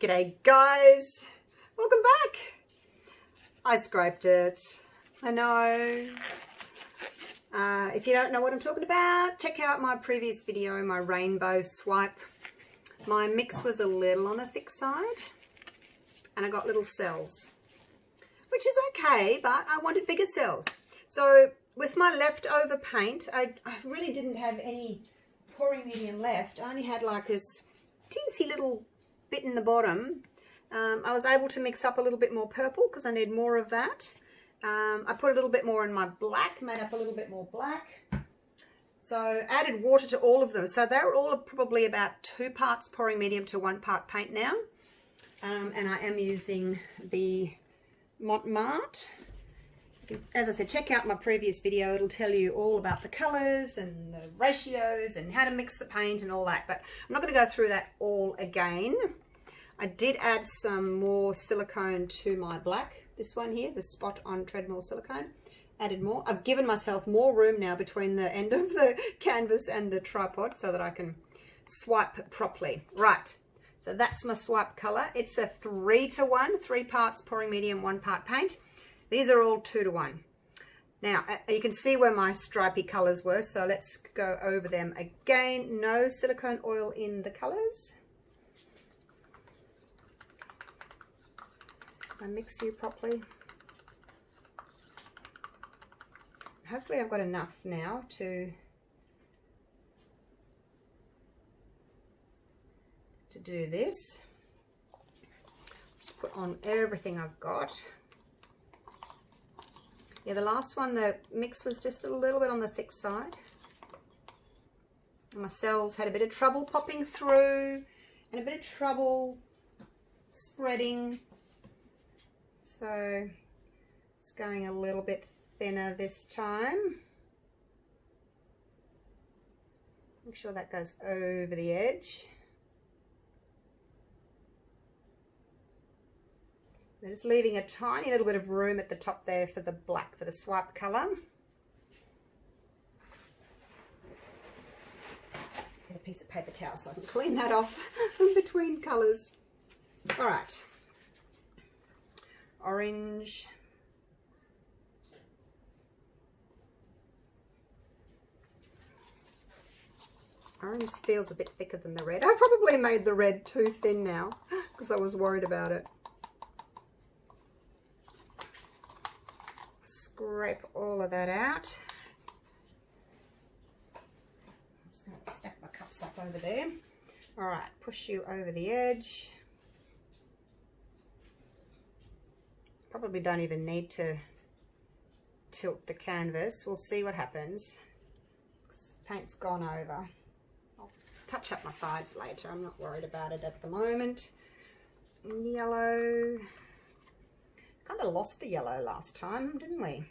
G'day guys, welcome back. I scraped it, I know. If you don't know what I'm talking about, check out my previous video, my rainbow swipe. My mix was a little on the thick side and I got little cells, which is okay, but I wanted bigger cells. So with my leftover paint, I really didn't have any pouring medium left. I only had like this teensy little bit in the bottom. I was able to mix up a little bit more purple because I need more of that. I put a little bit more in my black, made up a little bit more black. So added water to all of them. So they're all probably about 2 parts pouring medium to 1 part paint now. And I am using the Mont Marte. As I said, check out my previous video. It'll tell you all about the colours and the ratios and how to mix the paint and all that. But I'm not going to go through that all again. I did add some more silicone to my black. This one here, the Spot on Treadmill silicone. Added more. I've given myself more room now between the end of the canvas and the tripod so that I can swipe properly. Right, so that's my swipe colour. It's a 3-to-1, 3 parts pouring medium, 1 part paint. These are all 2-to-1. Now, you can see where my stripy colours were, so let's go over them again. No silicone oil in the colours. I mix you properly. Hopefully I've got enough now to do this. Just put on everything I've got. Yeah, the last one, the mix was just a little bit on the thick side. My cells had a bit of trouble popping through and a bit of trouble spreading. So it's going a little bit thinner this time. Make sure that goes over the edge. I'm just leaving a tiny little bit of room at the top there for the black, for the swipe colour. Get a piece of paper towel so I can clean that off between colours. All right. Orange. Orange feels a bit thicker than the red. I probably made the red too thin now because I was worried about it. Scrape all of that out. Just going to stack my cups up over there. All right, push you over the edge. Probably don't even need to tilt the canvas. We'll see what happens. The paint's gone over. I'll touch up my sides later. I'm not worried about it at the moment. Yellow. Kind of lost the yellow last time, didn't we?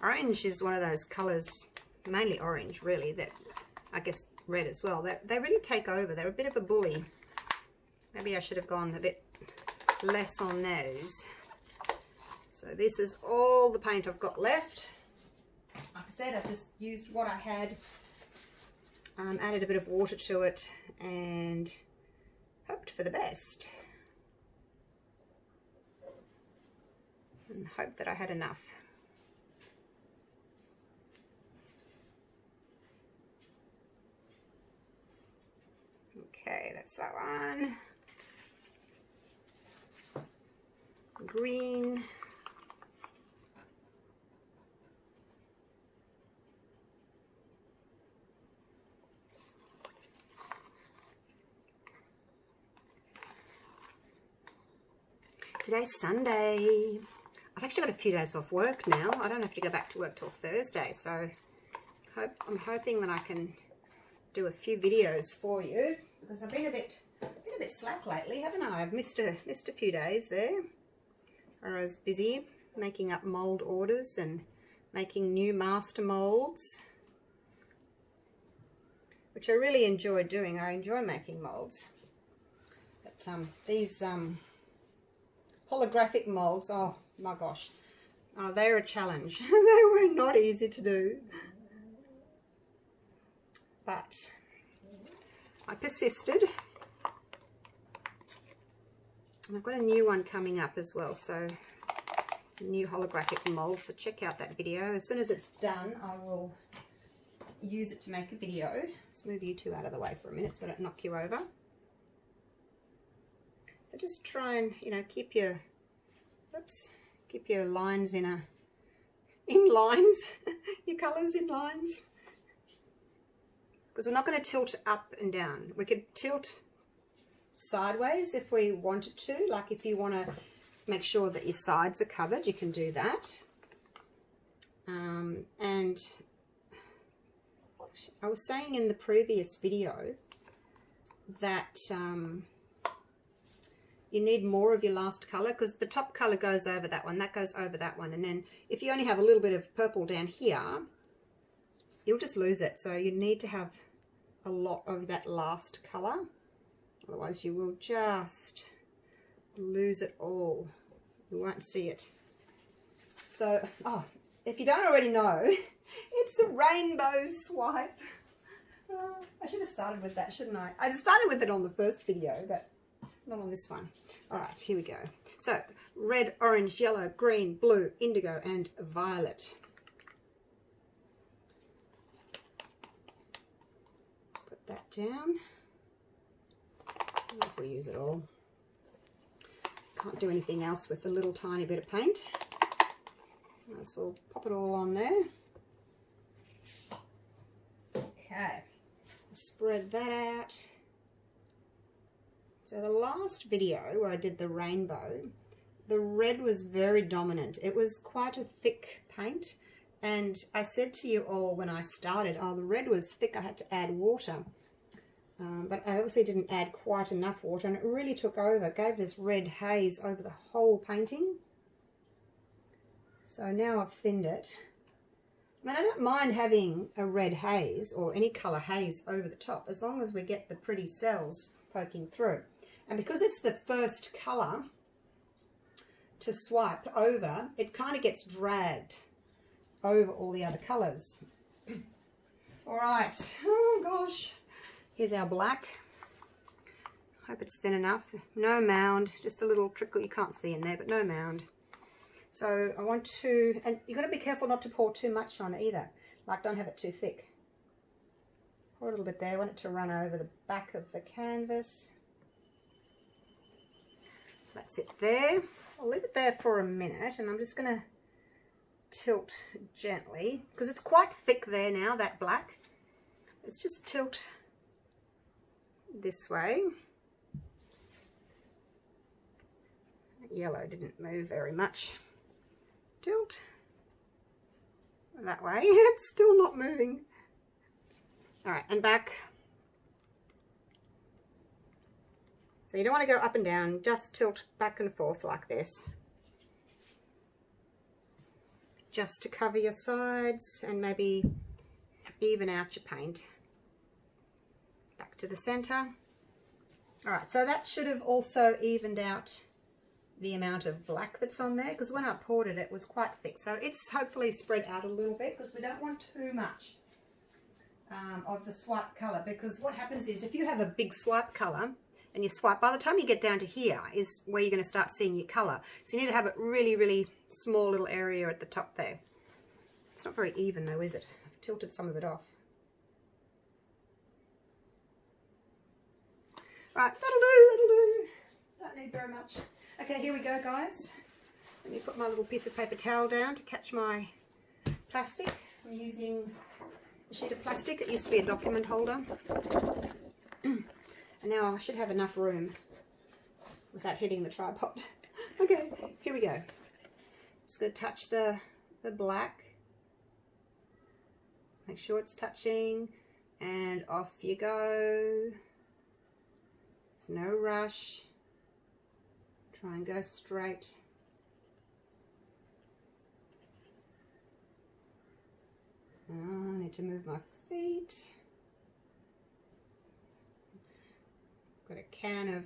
Orange is one of those colours, mainly orange really, that I guess red as well, that they really take over. They're a bit of a bully. Maybe I should have gone a bit less on those. So this is all the paint I've got left. Like I said, I've just used what I had, added a bit of water to it and hoped for the best. And hope that I had enough. Okay, that's that one. Green. Today's Sunday. I've actually got a few days off work now. I don't have to go back to work till Thursday, so I'm hoping that I can do a few videos for you because I've been a bit slack lately, haven't I? I've missed a few days there. I was busy making up mold orders and making new master molds, which I really enjoy doing. I enjoy making molds, but these holographic molds, oh my gosh, they're a challenge. They were not easy to do, but I persisted And I've got a new one coming up as well, so a new holographic mold, so check out that video. As soon as it's done, I will use it to make a video. Let's move you two out of the way for a minute so I don't knock you over. So just try and, you know, keep your, oops, keep your lines in lines, your colours in lines. Because we're not going to tilt up and down. We could tilt sideways if we wanted to, like if you want to make sure that your sides are covered, you can do that. And I was saying in the previous video that you need more of your last colour, because the top colour goes over that one, that goes over that one, and then if you only have a little bit of purple down here, you'll just lose it. So you need to have a lot of that last colour, otherwise you will just lose it all. You won't see it. So, oh, if you don't already know, it's a rainbow swipe. I should have started with that, shouldn't I? I started with it on the first video, but not on this one. All right, here we go. So, red, orange, yellow, green, blue, indigo, and violet. Put that down. Might as well use it all. Can't do anything else with a little tiny bit of paint. Might as well pop it all on there. Okay, spread that out. So the last video where I did the rainbow, the red was very dominant. It was quite a thick paint, and I said to you all when I started, oh, the red was thick, I had to add water. But I obviously didn't add quite enough water, and it really took over, gave this red haze over the whole painting. So now I've thinned it. I mean, I don't mind having a red haze or any colour haze over the top, as long as we get the pretty cells poking through. And because it's the first colour to swipe over, it kind of gets dragged over all the other colours. All right, oh gosh. Here's our black. Hope it's thin enough. No mound, just a little trickle. You can't see in there, but no mound. So I want to, and you've got to be careful not to pour too much on either. Like, don't have it too thick. Pour a little bit there. I want it to run over the back of the canvas. So that's it there. I'll leave it there for a minute, and I'm just going to tilt gently, because it's quite thick there now, that black. Let's just tilt this way. That yellow didn't move very much. Tilt that way. It's still not moving. All right, and back. So you don't want to go up and down, just tilt back and forth like this, just to cover your sides and maybe even out your paint. Back to the center. All right, so that should have also evened out the amount of black that's on there, because when I poured it, it was quite thick. So it's hopefully spread out a little bit, because we don't want too much of the swipe color, because what happens is if you have a big swipe color and you swipe, by the time you get down to here is where you're going to start seeing your color. So you need to have a really, really small little area at the top there. It's not very even though, is it? I've tilted some of it off. Right, that'll do. Don't need very much. Okay, here we go, guys. Let me put my little piece of paper towel down to catch my plastic. I'm using a sheet of plastic. It used to be a document holder. And now I should have enough room without hitting the tripod. Okay, here we go. Just going to touch the black. Make sure it's touching, and off you go. There's no rush. Try and go straight. Oh, I need to move my feet. Got a can of,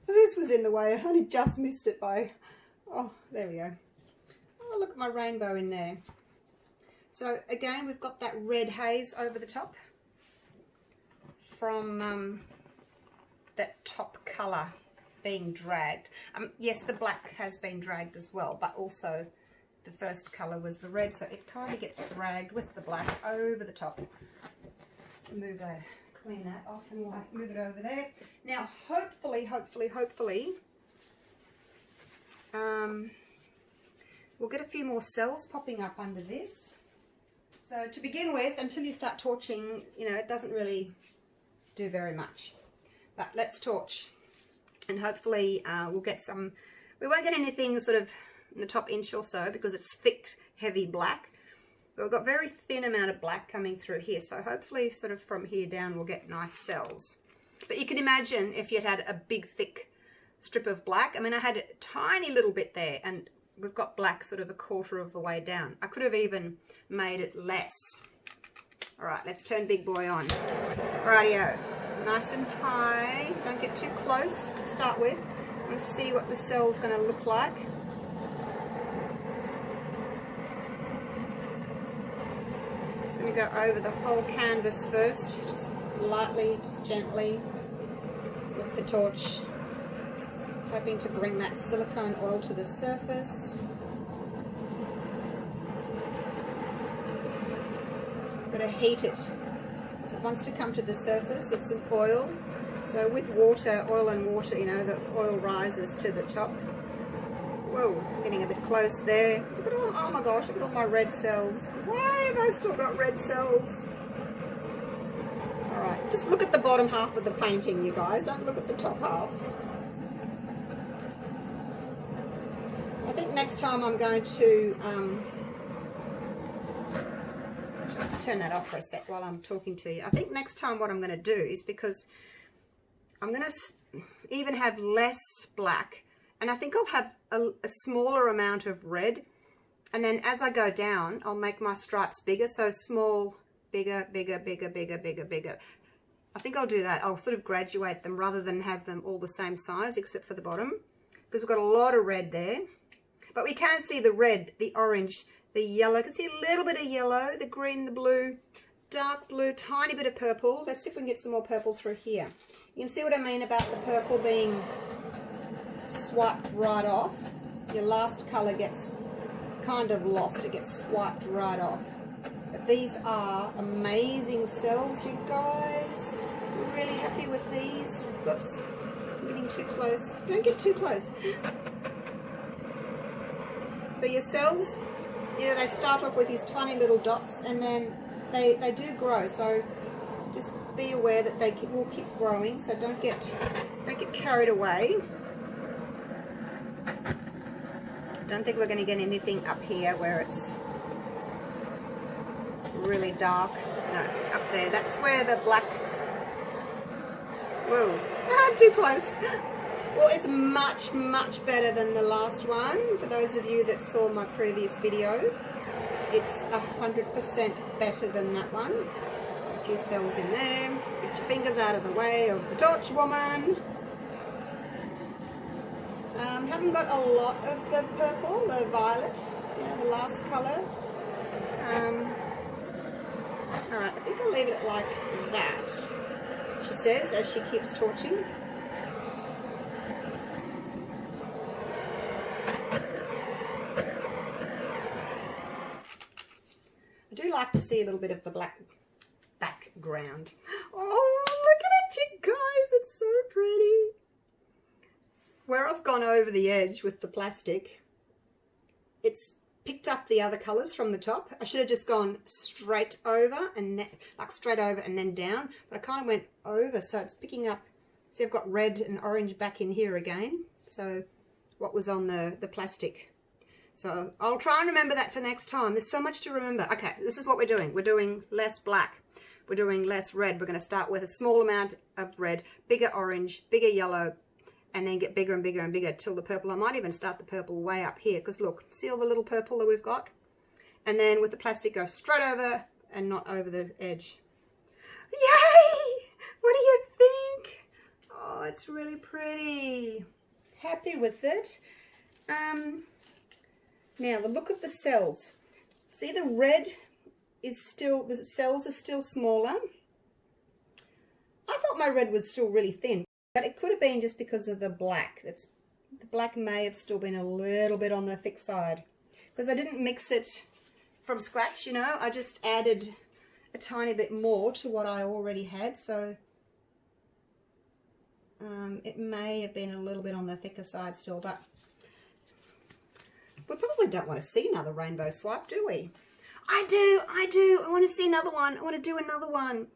this was in the way, I only just missed it by, oh, there we go. Oh, look at my rainbow in there. So again, we've got that red haze over the top from that top colour being dragged. Yes, the black has been dragged as well, but also the first colour was the red, so it kind of gets dragged with the black over the top. Let's move that, clean that off, and we'll move it over there. Now, hopefully, we'll get a few more cells popping up under this. So to begin with, until you start torching, you know, it doesn't really do very much. But let's torch, and hopefully we'll get some. We won't get anything sort of in the top inch or so because it's thick, heavy black. But we've got very thin amount of black coming through here. So hopefully sort of from here down we'll get nice cells. But you can imagine if you'd had a big, thick strip of black. I mean, I had a tiny little bit there, and we've got black sort of a quarter of the way down. I could have even made it less. All right, let's turn big boy on. Rightio. Nice and high. Don't get too close to start with. Let's see what the cell's going to look like. So I'm going to go over the whole canvas first, just lightly, just gently with the torch, hoping to bring that silicone oil to the surface. Got to heat it because it wants to come to the surface. It's an oil, so with water, oil and water, you know, the oil rises to the top. Whoa, getting a bit close there. Look at all, oh my gosh, look at all my red cells. Why have I still got red cells? Alright, just look at the bottom half of the painting, you guys. Don't look at the top half. I think next time I'm going to just turn that off for a sec while I'm talking to you. I think next time what I'm going to do is, because I'm going to even have less black, and I think I'll have a smaller amount of red, and then as I go down I'll make my stripes bigger, so small, bigger, bigger, bigger, bigger, bigger, bigger. I think I'll do that. I'll sort of graduate them rather than have them all the same size except for the bottom, because we've got a lot of red there. But we can see the red, the orange, the yellow. You can see a little bit of yellow, the green, the blue, dark blue, tiny bit of purple. Let's see if we can get some more purple through here. You can see what I mean about the purple being swiped right off. Your last colour gets kind of lost. It gets swiped right off. But these are amazing cells, you guys. I'm really happy with these. Whoops, I'm getting too close. Don't get too close. So your cells, you know, they start off with these tiny little dots, and then they do grow. So just be aware that they will keep growing. So don't get carried away. Don't think we're going to get anything up here where it's really dark. No, up there. That's where the black... Whoa, too close. Well, it's much, much better than the last one. For those of you that saw my previous video, it's 100% better than that one. A few cells in there. Get your fingers out of the way of the torch woman. Haven't got a lot of the purple, the violet, you know, the last colour. Alright, I think I'll leave it like that, she says, as she keeps torching. I do like to see a little bit of the black background. Oh, look at it, you guys, it's so pretty. Where I've gone over the edge with the plastic, it's picked up the other colours from the top. I should have just gone straight over and like straight over and then down, but I kind of went over, so it's picking up. See, I've got red and orange back in here again. So what was on the plastic. So I'll try and remember that for next time. There's so much to remember. Okay, this is what we're doing. We're doing less black. We're doing less red. We're going to start with a small amount of red, bigger orange, bigger yellow, and then get bigger and bigger and bigger till the purple. I might even start the purple way up here, because look, see all the little purple that we've got? And then with the plastic, go straight over and not over the edge. Yay! What do you think? Oh, it's really pretty. Happy with it. Now, the look of the cells. See, the red is still, the cells are still smaller. I thought my red was still really thin. But it could have been just because of the black. The black may have still been a little bit on the thick side. Because I didn't mix it from scratch, you know. I just added a tiny bit more to what I already had. So it may have been a little bit on the thicker side still. But we probably don't want to see another rainbow swipe, do we? I do. I want to see another one. I want to do another one.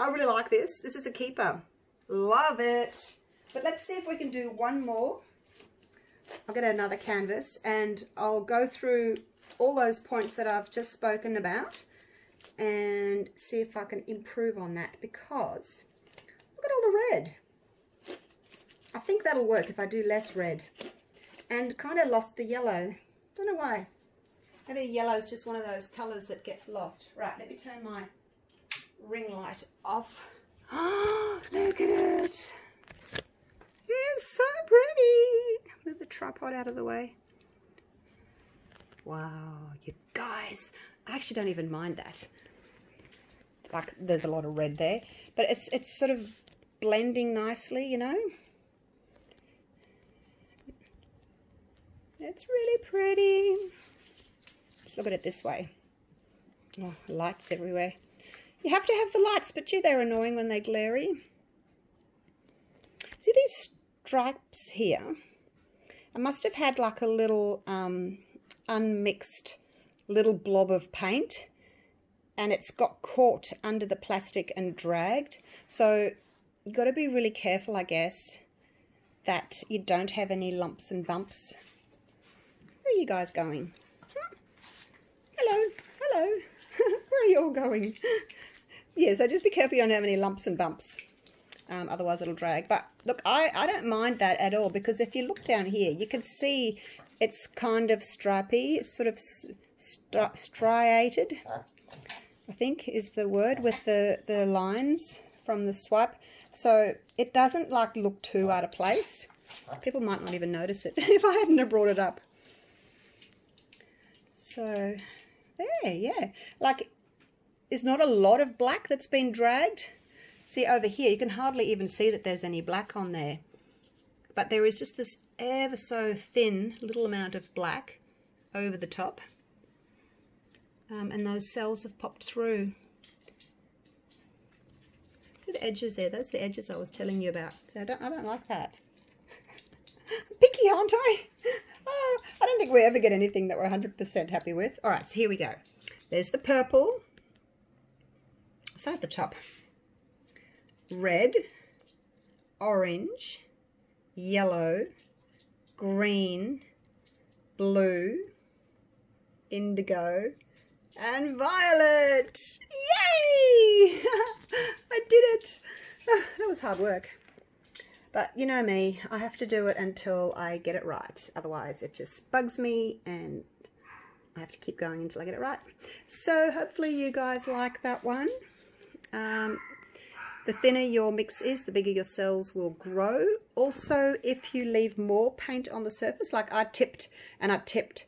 I really like this. This is a keeper. Love it. But let's see if we can do one more. I'll get another canvas and I'll go through all those points that I've just spoken about and see if I can improve on that, because look at all the red. I think that'll work if I do less red. And kind of lost the yellow. Don't know why. Maybe the yellow is just one of those colours that gets lost. Right, let me turn my ring light off. Oh, look at it. It's so pretty. Move the tripod out of the way. Wow, you guys. I actually don't even mind that. Like, there's a lot of red there. But it's sort of blending nicely, you know. It's really pretty. Let's look at it this way. Oh, lights everywhere. You have to have the lights, but gee, they're annoying when they're glary. See these stripes here? I must have had like a little unmixed little blob of paint, and it's got caught under the plastic and dragged. So you've got to be really careful, I guess, that you don't have any lumps and bumps. Where are you guys going? Hello, hello. Where are you all going? Yeah, so just be careful you don't have any lumps and bumps. Otherwise it'll drag. But look, I don't mind that at all, because if you look down here, you can see it's kind of stripy. It's sort of striated, I think is the word, with the lines from the swipe. So it doesn't like look too out of place. People might not even notice it if I hadn't have brought it up. So there, yeah. Like, there's not a lot of black that's been dragged. See over here, you can hardly even see that there's any black on there. But there is just this ever so thin little amount of black over the top. And those cells have popped through. See the edges there? Those are the edges I was telling you about. So I don't like that. Picky, aren't I? Oh, I don't think we ever get anything that we're 100% happy with. All right, so here we go. There's the purple. Start at the top. Red, orange, yellow, green, blue, indigo, and violet. Yay! I did it. Oh, that was hard work. But you know me, I have to do it until I get it right. Otherwise it just bugs me and I have to keep going until I get it right. So hopefully you guys like that one. The thinner your mix is, the bigger your cells will grow. Also, if you leave more paint on the surface, like I tipped and I tipped,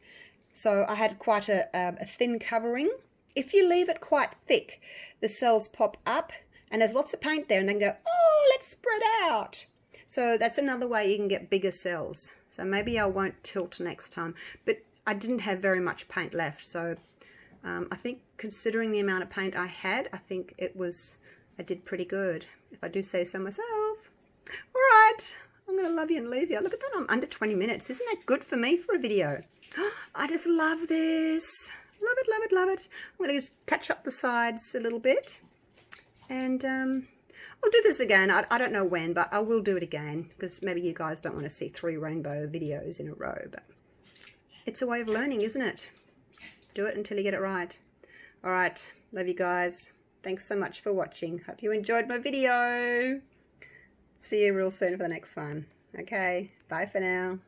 so I had quite a thin covering. If you leave it quite thick, the cells pop up and there's lots of paint there and then go, oh, let's spread out. So that's another way you can get bigger cells. So maybe I won't tilt next time. But I didn't have very much paint left, so I think considering the amount of paint I had, I think I did pretty good, if I do say so myself. All right, I'm going to love you and leave you. Look at that, I'm under 20 minutes. Isn't that good for me for a video? I just love this. Love it, love it, love it. I'm going to just touch up the sides a little bit. And I'll do this again. I don't know when, but I will do it again, because maybe you guys don't want to see 3 rainbow videos in a row. But it's a way of learning, isn't it? Do it until you get it right. All right, love you guys. Thanks so much for watching. Hope you enjoyed my video. See you real soon for the next one. Okay, bye for now.